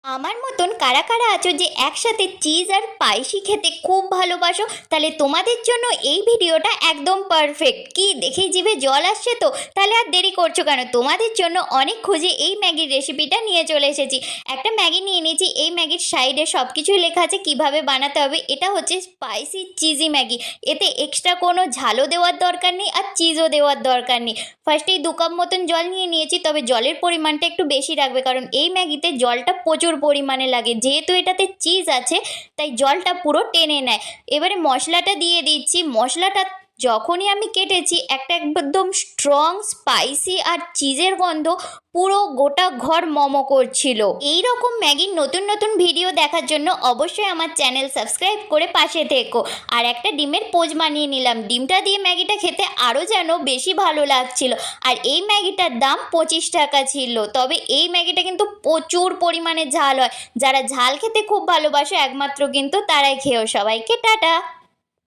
আমার মতন কারা কারা আছো যে একসাথে চিজ আর স্পাইসি খেতে খুব ভালোবাসো, তাহলে তোমাদের জন্য এই ভিডিওটা একদম পারফেক্ট। কি দেখেই জিভে জল আসছে তো? তাহলে আর দেরি করছো কেন? তোমাদের জন্য অনেক খুঁজে এই ম্যাগির রেসিপিটা নিয়ে চলে এসেছি। একটা ম্যাগি নিয়ে নিয়েছি। এই ম্যাগির সাইডে সব কিছুই লেখা আছে কিভাবে বানাতে হবে। এটা হচ্ছে স্পাইসি চিজি ম্যাগি। এতে এক্সট্রা কোনো ঝালও দেওয়ার দরকার নেই আর চিজও দেওয়ার দরকার নেই। ফার্স্টেই 2 কাপ মতন জল নিয়ে নিয়েছি, তবে জলের পরিমাণটা একটু বেশি রাখবে, কারণ এই ম্যাগিতে জলটা প্রচুর পরিমাণে লাগে। যেহেতু এটাতে চিজ আছে তাই জলটা পুরো টেনে নেয়। এবারে মশলাটা দিয়ে দিচ্ছি। মশলাটা যখনই আমি কেটেছি একটা একদম স্ট্রং স্পাইসি আর চিজের গন্ধ পুরো গোটা ঘর মমো করছিল। এই রকম ম্যাগির নতুন নতুন ভিডিও দেখার জন্য অবশ্যই আমার চ্যানেল সাবস্ক্রাইব করে পাশে থেকো। আর একটা ডিমের পোচ বানিয়ে নিলাম। ডিমটা দিয়ে ম্যাগিটা খেতে আরও যেন বেশি ভালো লাগছিল। আর এই ম্যাগিটার দাম 25 টাকা ছিল। তবে এই ম্যাগিটা কিন্তু প্রচুর পরিমাণে ঝাল হয়। যারা ঝাল খেতে খুব ভালোবাসে একমাত্র কিন্তু তারাই খেয়েও। সবাইকে টাটা।